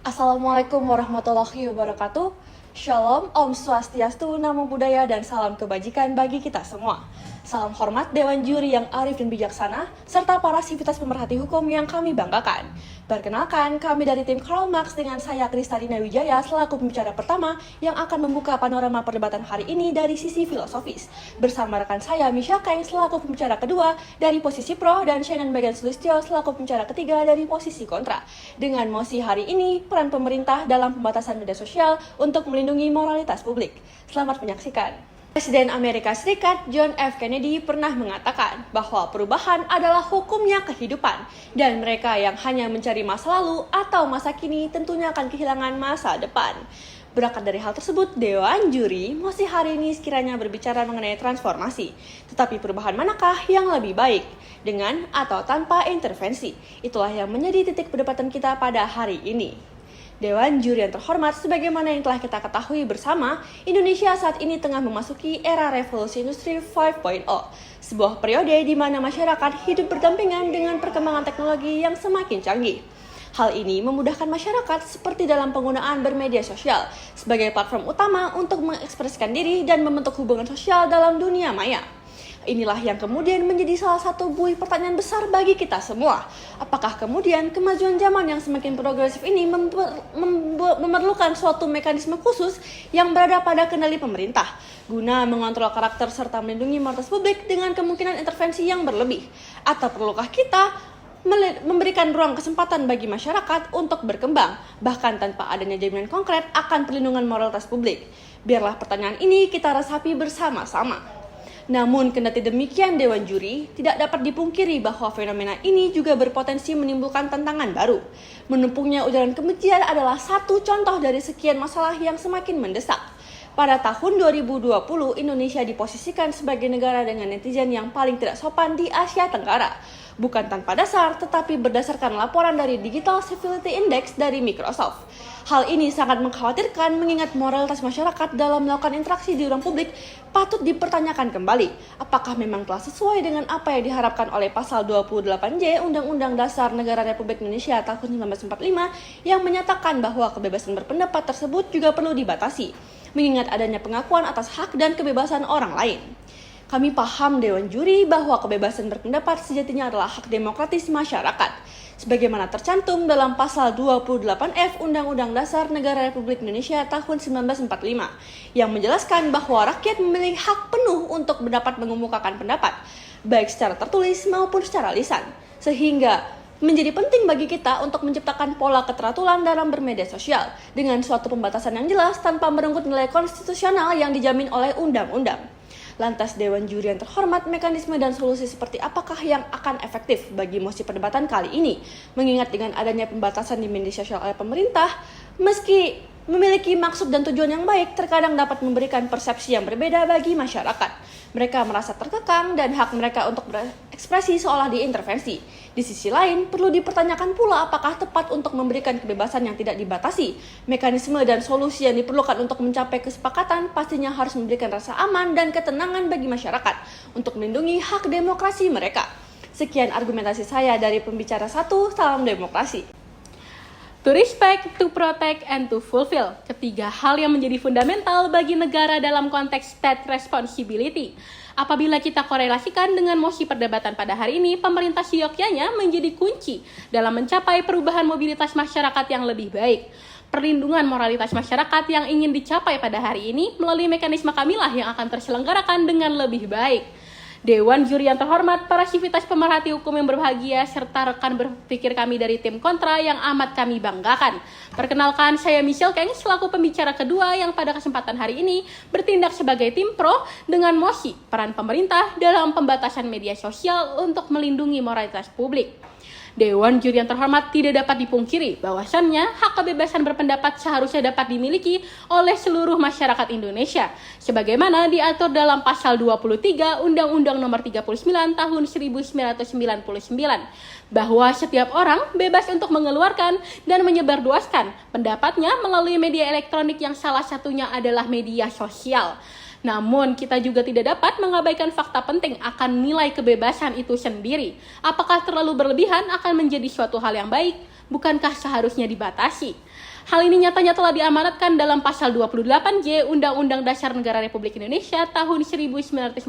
Assalamualaikum warahmatullahi wabarakatuh. Shalom, Om Swastiastu, Namo Buddhaya, dan salam kebajikan bagi kita semua. Salam hormat Dewan Juri yang arif dan bijaksana, serta para sivitas pemerhati hukum yang kami banggakan. Perkenalkan, kami dari tim Karl Marx dengan saya Kristalina Wijaya selaku pembicara pertama yang akan membuka panorama perdebatan hari ini dari sisi filosofis. Bersama rekan saya Misha Keng selaku pembicara kedua dari posisi pro dan Shannon Megan Sulistyo selaku pembicara ketiga dari posisi kontra. Dengan mosi hari ini, peran pemerintah dalam pembatasan media sosial untuk melindungi moralitas publik. Selamat menyaksikan. Presiden Amerika Serikat John F. Kennedy pernah mengatakan bahwa perubahan adalah hukumnya kehidupan dan mereka yang hanya mencari masa lalu atau masa kini tentunya akan kehilangan masa depan. Berangkat dari hal tersebut, Dewan Juri mosi hari ini sekiranya berbicara mengenai transformasi. Tetapi perubahan manakah yang lebih baik? Dengan atau tanpa intervensi? Itulah yang menjadi titik perdebatan kita pada hari ini. Dewan Juri yang terhormat, sebagaimana yang telah kita ketahui bersama, Indonesia saat ini tengah memasuki era revolusi industri 5.0, sebuah periode di mana masyarakat hidup berdampingan dengan perkembangan teknologi yang semakin canggih. Hal ini memudahkan masyarakat seperti dalam penggunaan bermedia sosial sebagai platform utama untuk mengekspresikan diri dan membentuk hubungan sosial dalam dunia maya. Inilah yang kemudian menjadi salah satu buih pertanyaan besar bagi kita semua. Apakah kemudian kemajuan zaman yang semakin progresif ini memerlukan suatu mekanisme khusus yang berada pada kendali pemerintah guna mengontrol karakter serta melindungi moralitas publik dengan kemungkinan intervensi yang berlebih? Atau perlukah kita memberikan ruang kesempatan bagi masyarakat untuk berkembang, bahkan tanpa adanya jaminan konkret akan perlindungan moralitas publik? Biarlah pertanyaan ini kita resapi bersama-sama. Namun, kendati demikian Dewan Juri tidak dapat dipungkiri bahwa fenomena ini juga berpotensi menimbulkan tantangan baru. Menumpuknya ujaran kebencian adalah satu contoh dari sekian masalah yang semakin mendesak. Pada tahun 2020, Indonesia diposisikan sebagai negara dengan netizen yang paling tidak sopan di Asia Tenggara. Bukan tanpa dasar, tetapi berdasarkan laporan dari Digital Civility Index dari Microsoft. Hal ini sangat mengkhawatirkan mengingat moralitas masyarakat dalam melakukan interaksi di ruang publik patut dipertanyakan kembali. Apakah memang telah sesuai dengan apa yang diharapkan oleh pasal 28J Undang-Undang Dasar Negara Republik Indonesia tahun 1945 yang menyatakan bahwa kebebasan berpendapat tersebut juga perlu dibatasi, mengingat adanya pengakuan atas hak dan kebebasan orang lain. Kami paham Dewan Juri bahwa kebebasan berpendapat sejatinya adalah hak demokratis masyarakat, sebagaimana tercantum dalam pasal 28F Undang-Undang Dasar Negara Republik Indonesia tahun 1945, yang menjelaskan bahwa rakyat memiliki hak penuh untuk dapat mengemukakan pendapat, baik secara tertulis maupun secara lisan, sehingga menjadi penting bagi kita untuk menciptakan pola keteraturan dalam bermedia sosial dengan suatu pembatasan yang jelas tanpa merenggut nilai konstitusional yang dijamin oleh undang-undang. Lantas Dewan Juri yang terhormat, mekanisme dan solusi seperti apakah yang akan efektif bagi mosi perdebatan kali ini? Mengingat dengan adanya pembatasan di media sosial oleh pemerintah, meski memiliki maksud dan tujuan yang baik, terkadang dapat memberikan persepsi yang berbeda bagi masyarakat. Mereka merasa terkekang dan hak mereka untuk berekspresi seolah diintervensi. Di sisi lain, perlu dipertanyakan pula apakah tepat untuk memberikan kebebasan yang tidak dibatasi. Mekanisme dan solusi yang diperlukan untuk mencapai kesepakatan pastinya harus memberikan rasa aman dan ketenangan bagi masyarakat untuk melindungi hak demokrasi mereka. Sekian argumentasi saya dari pembicara 1, salam demokrasi. To respect, to protect, and to fulfill. Ketiga hal yang menjadi fundamental bagi negara dalam konteks state responsibility. Apabila kita korelasikan dengan mosi perdebatan pada hari ini, pemerintah siokyanya menjadi kunci dalam mencapai perubahan mobilitas masyarakat yang lebih baik. Perlindungan moralitas masyarakat yang ingin dicapai pada hari ini melalui mekanisme kamilah yang akan terselenggarakan dengan lebih baik. Dewan Juri yang terhormat, para sivitas pemerhati hukum yang berbahagia, serta rekan berpikir kami dari tim kontra yang amat kami banggakan. Perkenalkan, saya Michelle Keng selaku pembicara kedua yang pada kesempatan hari ini bertindak sebagai tim pro dengan mosi peran pemerintah dalam pembatasan media sosial untuk melindungi moralitas publik. Dewan Juri yang terhormat, tidak dapat dipungkiri bahwasannya hak kebebasan berpendapat seharusnya dapat dimiliki oleh seluruh masyarakat Indonesia sebagaimana diatur dalam pasal 23 Undang-Undang Nomor 39 Tahun 1999 bahwa setiap orang bebas untuk mengeluarkan dan menyebarluaskan pendapatnya melalui media elektronik yang salah satunya adalah media sosial. Namun, kita juga tidak dapat mengabaikan fakta penting akan nilai kebebasan itu sendiri. Apakah terlalu berlebihan akan menjadi suatu hal yang baik? bukankah seharusnya dibatasi? Hal ini nyatanya telah diamanatkan dalam pasal 28J Undang-Undang Dasar Negara Republik Indonesia tahun 1945,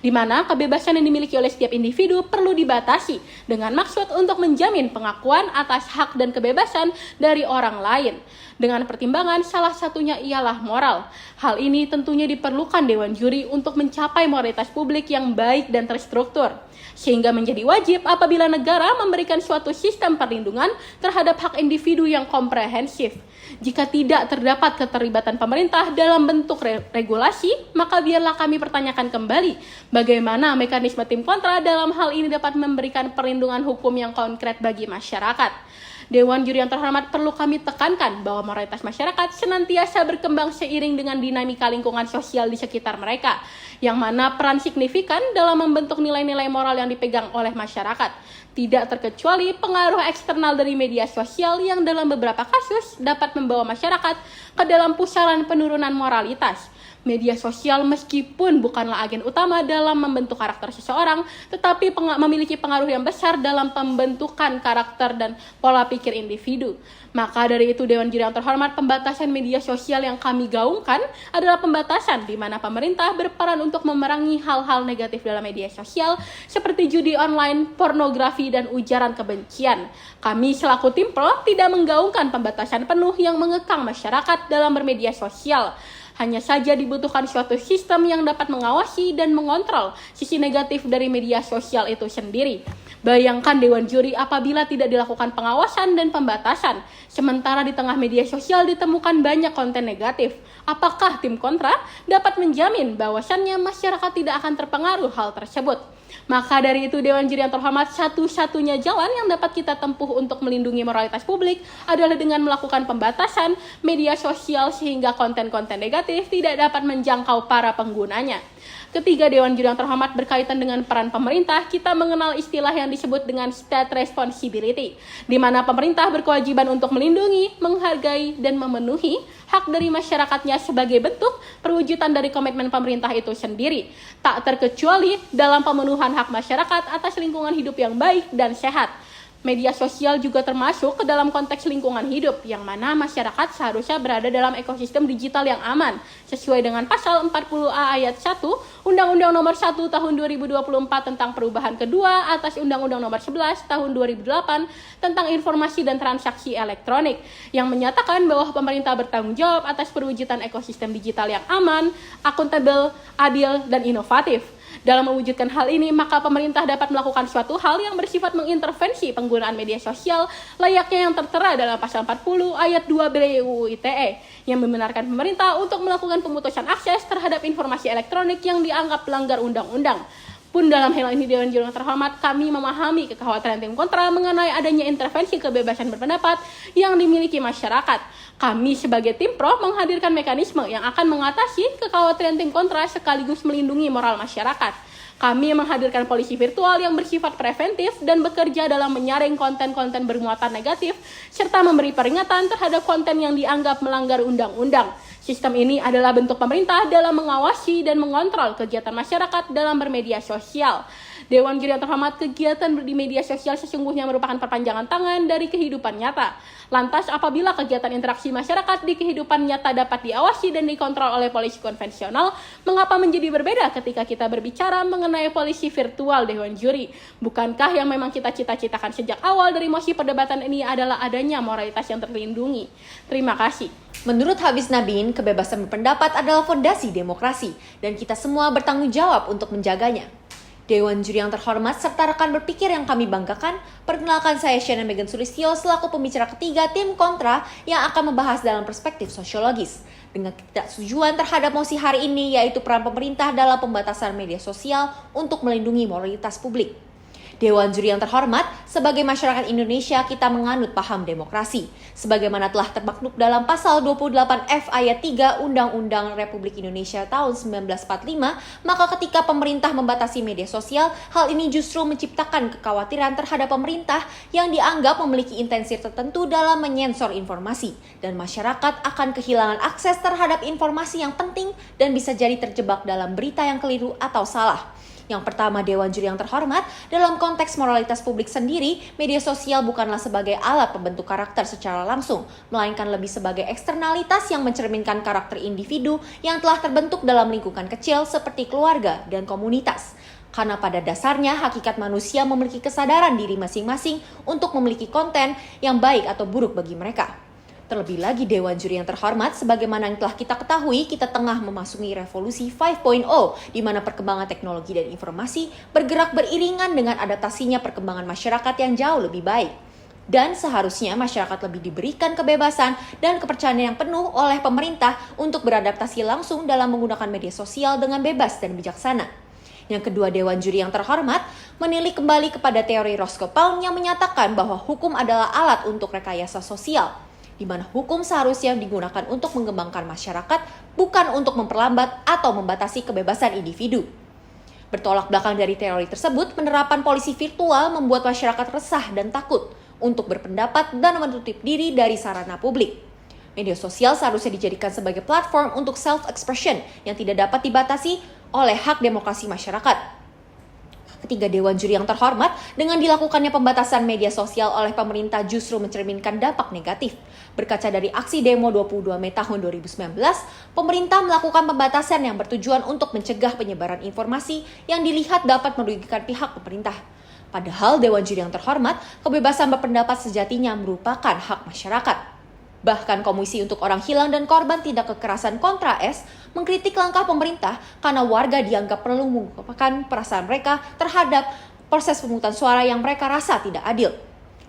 di mana kebebasan yang dimiliki oleh setiap individu perlu dibatasi dengan maksud untuk menjamin pengakuan atas hak dan kebebasan dari orang lain. Dengan pertimbangan salah satunya ialah moral. Hal ini tentunya diperlukan Dewan Juri untuk mencapai moralitas publik yang baik dan terstruktur, sehingga menjadi wajib apabila negara memberikan suatu sistem perlindungan terhadap hak individu yang komprehensif. Jika tidak terdapat keterlibatan pemerintah dalam bentuk regulasi, maka biarlah kami pertanyakan kembali bagaimana mekanisme tim kontra dalam hal ini dapat memberikan perlindungan hukum yang konkret bagi masyarakat. Dewan Juri yang terhormat, perlu kami tekankan bahwa moralitas masyarakat senantiasa berkembang seiring dengan dinamika lingkungan sosial di sekitar mereka, yang mana peran signifikan dalam membentuk nilai-nilai moral yang dipegang oleh masyarakat. Tidak terkecuali pengaruh eksternal dari media sosial yang dalam beberapa kasus dapat membawa masyarakat ke dalam pusaran penurunan moralitas. Media sosial meskipun bukanlah agen utama dalam membentuk karakter seseorang, tetapi memiliki pengaruh yang besar dalam pembentukan karakter dan pola pikir individu. Maka dari itu Dewan Juri yang terhormat, pembatasan media sosial yang kami gaungkan adalah pembatasan di mana pemerintah berperan untuk memerangi hal-hal negatif dalam media sosial seperti judi online, pornografi, dan ujaran kebencian. Kami selaku tim pro tidak menggaungkan pembatasan penuh yang mengekang masyarakat dalam bermedia sosial. Hanya saja dibutuhkan suatu sistem yang dapat mengawasi dan mengontrol sisi negatif dari media sosial itu sendiri. Bayangkan Dewan Juri apabila tidak dilakukan pengawasan dan pembatasan, sementara di tengah media sosial ditemukan banyak konten negatif. Apakah tim kontra dapat menjamin bahwasannya masyarakat tidak akan terpengaruh hal tersebut? Maka dari itu Dewan Juri yang terhormat, satu-satunya jalan yang dapat kita tempuh untuk melindungi moralitas publik adalah dengan melakukan pembatasan media sosial sehingga konten-konten negatif tidak dapat menjangkau para penggunanya. Ketiga, Dewan Juri yang terhormat, berkaitan dengan peran pemerintah, kita mengenal istilah yang disebut dengan state responsibility, di mana pemerintah berkewajiban untuk melindungi, menghargai, dan memenuhi hak dari masyarakatnya sebagai bentuk perwujudan dari komitmen pemerintah itu sendiri, tak terkecuali dalam pemenuhan hak masyarakat atas lingkungan hidup yang baik dan sehat. Media sosial juga termasuk ke dalam konteks lingkungan hidup, yang mana masyarakat seharusnya berada dalam ekosistem digital yang aman, sesuai dengan pasal 40A ayat 1 Undang-Undang Nomor 1 Tahun 2024 tentang perubahan kedua atas Undang-Undang Nomor 11 Tahun 2008 tentang informasi dan transaksi elektronik, yang menyatakan bahwa pemerintah bertanggung jawab atas perwujudan ekosistem digital yang aman, akuntabel, adil, dan inovatif. Dalam mewujudkan hal ini, maka pemerintah dapat melakukan suatu hal yang bersifat mengintervensi penggunaan media sosial layaknya yang tertera dalam pasal 40 ayat 2B UU ITE, yang membenarkan pemerintah untuk melakukan pemutusan akses terhadap informasi elektronik yang dianggap pelanggar undang-undang. Pun dalam hal ini Dewan Juri yang terhormat, kami memahami kekhawatiran tim kontra mengenai adanya intervensi kebebasan berpendapat yang dimiliki masyarakat. Kami sebagai tim pro menghadirkan mekanisme yang akan mengatasi kekhawatiran tim kontra sekaligus melindungi moral masyarakat. Kami menghadirkan polisi virtual yang bersifat preventif dan bekerja dalam menyaring konten-konten bermuatan negatif serta memberi peringatan terhadap konten yang dianggap melanggar undang-undang. Sistem ini adalah bentuk pemerintah dalam mengawasi dan mengontrol kegiatan masyarakat dalam bermedia sosial. Dewan Juri yang terhormat, kegiatan di media sosial sesungguhnya merupakan perpanjangan tangan dari kehidupan nyata. Lantas, apabila kegiatan interaksi masyarakat di kehidupan nyata dapat diawasi dan dikontrol oleh polisi konvensional, mengapa menjadi berbeda ketika kita berbicara mengenai polisi virtual, Dewan Juri? Bukankah yang memang kita cita-citakan sejak awal dari mosi perdebatan ini adalah adanya moralitas yang terlindungi? Terima kasih. Menurut Habis Nabin, kebebasan berpendapat adalah fondasi demokrasi dan kita semua bertanggung jawab untuk menjaganya. Dewan Juri yang terhormat serta rekan berpikir yang kami banggakan, perkenalkan saya Shannon Megan Sulistyo selaku pembicara ketiga tim kontra yang akan membahas dalam perspektif sosiologis. Dengan ketidaksetujuan terhadap mosi hari ini yaitu peran pemerintah dalam pembatasan media sosial untuk melindungi moralitas publik. Dewan Juri yang terhormat, sebagai masyarakat Indonesia kita menganut paham demokrasi. Sebagaimana telah termaktub dalam pasal 28F ayat 3 Undang-Undang Republik Indonesia tahun 1945, maka ketika pemerintah membatasi media sosial, hal ini justru menciptakan kekhawatiran terhadap pemerintah yang dianggap memiliki intensi tertentu dalam menyensor informasi. Dan masyarakat akan kehilangan akses terhadap informasi yang penting dan bisa jadi terjebak dalam berita yang keliru atau salah. Yang pertama, Dewan Juri yang terhormat, dalam konteks moralitas publik sendiri, media sosial bukanlah sebagai alat pembentuk karakter secara langsung, melainkan lebih sebagai eksternalitas yang mencerminkan karakter individu yang telah terbentuk dalam lingkungan kecil seperti keluarga dan komunitas. Karena pada dasarnya, hakikat manusia memiliki kesadaran diri masing-masing untuk memiliki konten yang baik atau buruk bagi mereka. Terlebih lagi, Dewan Juri yang terhormat, sebagaimana yang telah kita ketahui, kita tengah memasuki revolusi 5.0, di mana perkembangan teknologi dan informasi bergerak beriringan dengan adaptasinya perkembangan masyarakat yang jauh lebih baik. Dan seharusnya masyarakat lebih diberikan kebebasan dan kepercayaan yang penuh oleh pemerintah untuk beradaptasi langsung dalam menggunakan media sosial dengan bebas dan bijaksana. Yang kedua, Dewan Juri yang terhormat menilik kembali kepada teori Roscoe Pound yang menyatakan bahwa hukum adalah alat untuk rekayasa sosial, di mana hukum seharusnya digunakan untuk mengembangkan masyarakat, bukan untuk memperlambat atau membatasi kebebasan individu. Bertolak belakang dari teori tersebut, penerapan polisi virtual membuat masyarakat resah dan takut untuk berpendapat dan menutup diri dari sarana publik. Media sosial seharusnya dijadikan sebagai platform untuk self-expression yang tidak dapat dibatasi oleh hak demokrasi masyarakat. Ketiga, Dewan Juri yang terhormat, dengan dilakukannya pembatasan media sosial oleh pemerintah justru mencerminkan dampak negatif. Berkaca dari aksi demo 22 Mei tahun 2019, pemerintah melakukan pembatasan yang bertujuan untuk mencegah penyebaran informasi yang dilihat dapat merugikan pihak pemerintah. Padahal Dewan Juri yang terhormat, kebebasan berpendapat sejatinya merupakan hak masyarakat. Bahkan Komisi untuk Orang Hilang dan Korban Tindak Kekerasan Kontra S mengkritik langkah pemerintah karena warga dianggap perlu mengungkapkan perasaan mereka terhadap proses pemungutan suara yang mereka rasa tidak adil.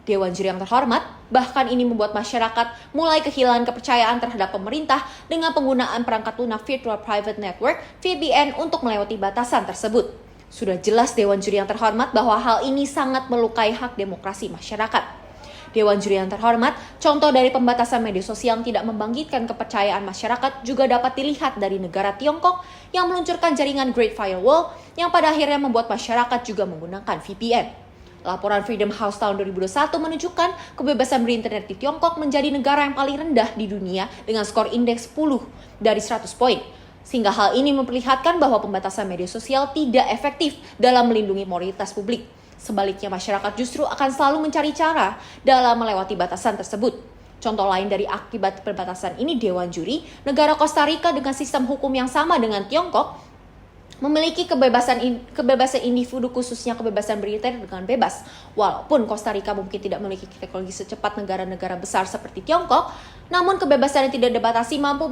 Dewan Juri yang terhormat, bahkan ini membuat masyarakat mulai kehilangan kepercayaan terhadap pemerintah dengan penggunaan perangkat lunak Virtual Private Network (VPN) untuk melewati batasan tersebut. Sudah jelas Dewan Juri yang terhormat bahwa hal ini sangat melukai hak demokrasi masyarakat. Dewan Juri yang terhormat, contoh dari pembatasan media sosial yang tidak membangkitkan kepercayaan masyarakat juga dapat dilihat dari negara Tiongkok yang meluncurkan jaringan Great Firewall yang pada akhirnya membuat masyarakat juga menggunakan VPN. Laporan Freedom House tahun 2021 menunjukkan kebebasan berinternet di Tiongkok menjadi negara yang paling rendah di dunia dengan skor indeks 10 dari 100 poin. Sehingga hal ini memperlihatkan bahwa pembatasan media sosial tidak efektif dalam melindungi moralitas publik. Sebaliknya, masyarakat justru akan selalu mencari cara dalam melewati batasan tersebut. Contoh lain dari akibat perbatasan ini, Dewan Juri, negara Costa Rica dengan sistem hukum yang sama dengan Tiongkok, memiliki kebebasan individu, khususnya kebebasan berinternet dengan bebas. Walaupun Costa Rica mungkin tidak memiliki teknologi secepat negara-negara besar seperti Tiongkok, namun kebebasan yang tidak dibatasi mampu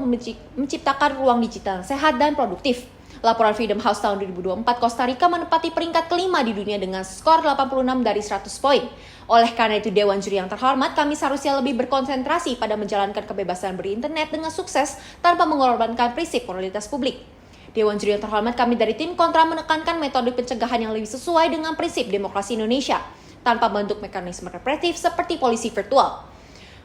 menciptakan ruang digital yang sehat dan produktif. Laporan Freedom House tahun 2024, Costa Rica menempati peringkat kelima di dunia dengan skor 86 dari 100 poin. Oleh karena itu, Dewan Juri yang terhormat, kami seharusnya lebih berkonsentrasi pada menjalankan kebebasan berinternet dengan sukses tanpa mengorbankan prinsip moralitas publik. Dewan Juri yang terhormat, kami dari tim kontra menekankan metode pencegahan yang lebih sesuai dengan prinsip demokrasi Indonesia, tanpa bentuk mekanisme represif seperti polisi virtual.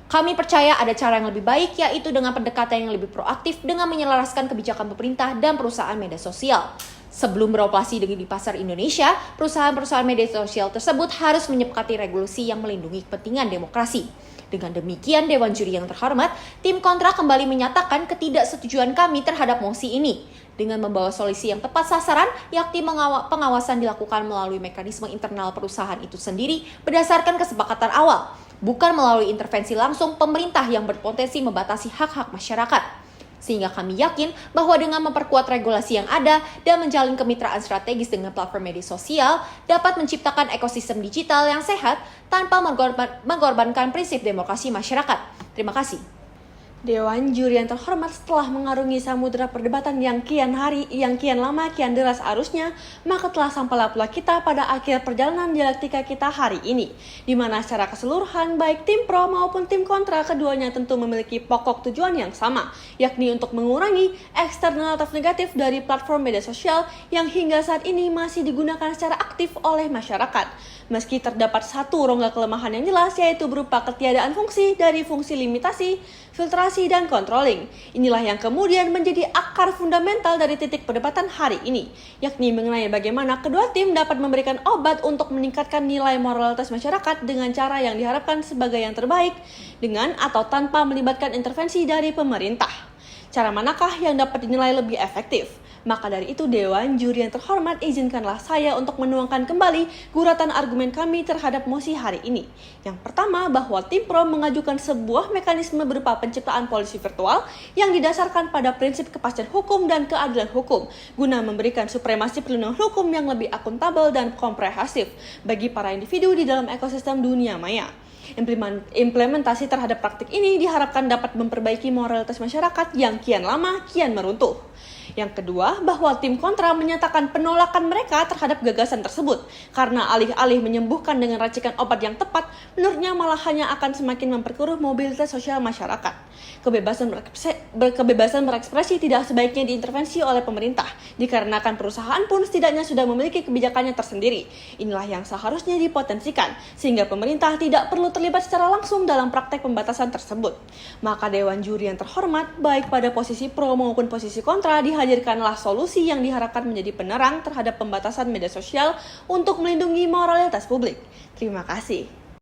Kami percaya ada cara yang lebih baik, yaitu dengan pendekatan yang lebih proaktif dengan menyelaraskan kebijakan pemerintah dan perusahaan media sosial. Sebelum beroperasi di pasar Indonesia, perusahaan-perusahaan media sosial tersebut harus menyepakati regulasi yang melindungi kepentingan demokrasi. Dengan demikian, Dewan Juri yang terhormat, tim kontra kembali menyatakan ketidaksetujuan kami terhadap mosi ini dengan membawa solusi yang tepat sasaran, yakni pengawasan dilakukan melalui mekanisme internal perusahaan itu sendiri berdasarkan kesepakatan awal, bukan melalui intervensi langsung pemerintah yang berpotensi membatasi hak-hak masyarakat. Sehingga kami yakin bahwa dengan memperkuat regulasi yang ada dan menjalin kemitraan strategis dengan platform media sosial dapat menciptakan ekosistem digital yang sehat tanpa mengorbankan prinsip demokrasi masyarakat. Terima kasih. Dewan Juri yang terhormat, setelah mengarungi samudera perdebatan yang kian lama, kian deras arusnya, maka telah sampailah pula kita pada akhir perjalanan dialektika kita hari ini, di mana secara keseluruhan baik tim pro maupun tim kontra keduanya tentu memiliki pokok tujuan yang sama, yakni untuk mengurangi eksternalitas negatif dari platform media sosial yang hingga saat ini masih digunakan secara aktif oleh masyarakat. Meski terdapat satu rongga kelemahan yang jelas, yaitu berupa ketiadaan fungsi dari fungsi limitasi, filtrasi, dan controlling. Inilah yang kemudian menjadi akar fundamental dari titik perdebatan hari ini, yakni mengenai bagaimana kedua tim dapat memberikan obat untuk meningkatkan nilai moralitas masyarakat dengan cara yang diharapkan sebagai yang terbaik, dengan atau tanpa melibatkan intervensi dari pemerintah. Cara manakah yang dapat dinilai lebih efektif? Maka dari itu, Dewan Juri yang terhormat, izinkanlah saya untuk menuangkan kembali guratan argumen kami terhadap mosi hari ini. Yang pertama, bahwa tim pro mengajukan sebuah mekanisme berupa penciptaan polisi virtual yang didasarkan pada prinsip kepastian hukum dan keadilan hukum, guna memberikan supremasi perlindungan hukum yang lebih akuntabel dan komprehensif bagi para individu di dalam ekosistem dunia maya. Implementasi terhadap praktik ini diharapkan dapat memperbaiki moralitas masyarakat yang kian lama kian meruntuh. Yang kedua, bahwa tim kontra menyatakan penolakan mereka terhadap gagasan tersebut karena alih-alih menyembuhkan dengan racikan obat yang tepat, menurutnya malah hanya akan semakin memperkeruh mobilitas sosial masyarakat. Kebebasan berekspresi tidak sebaiknya diintervensi oleh pemerintah, dikarenakan perusahaan pun setidaknya sudah memiliki kebijakannya tersendiri. Inilah yang seharusnya dipotensikan, sehingga pemerintah tidak perlu terlibat secara langsung dalam praktek pembatasan tersebut. Maka Dewan Juri yang terhormat, baik pada posisi pro maupun posisi kontra, dihadirkanlah solusi yang diharapkan menjadi penerang terhadap pembatasan media sosial untuk melindungi moralitas publik. Terima kasih.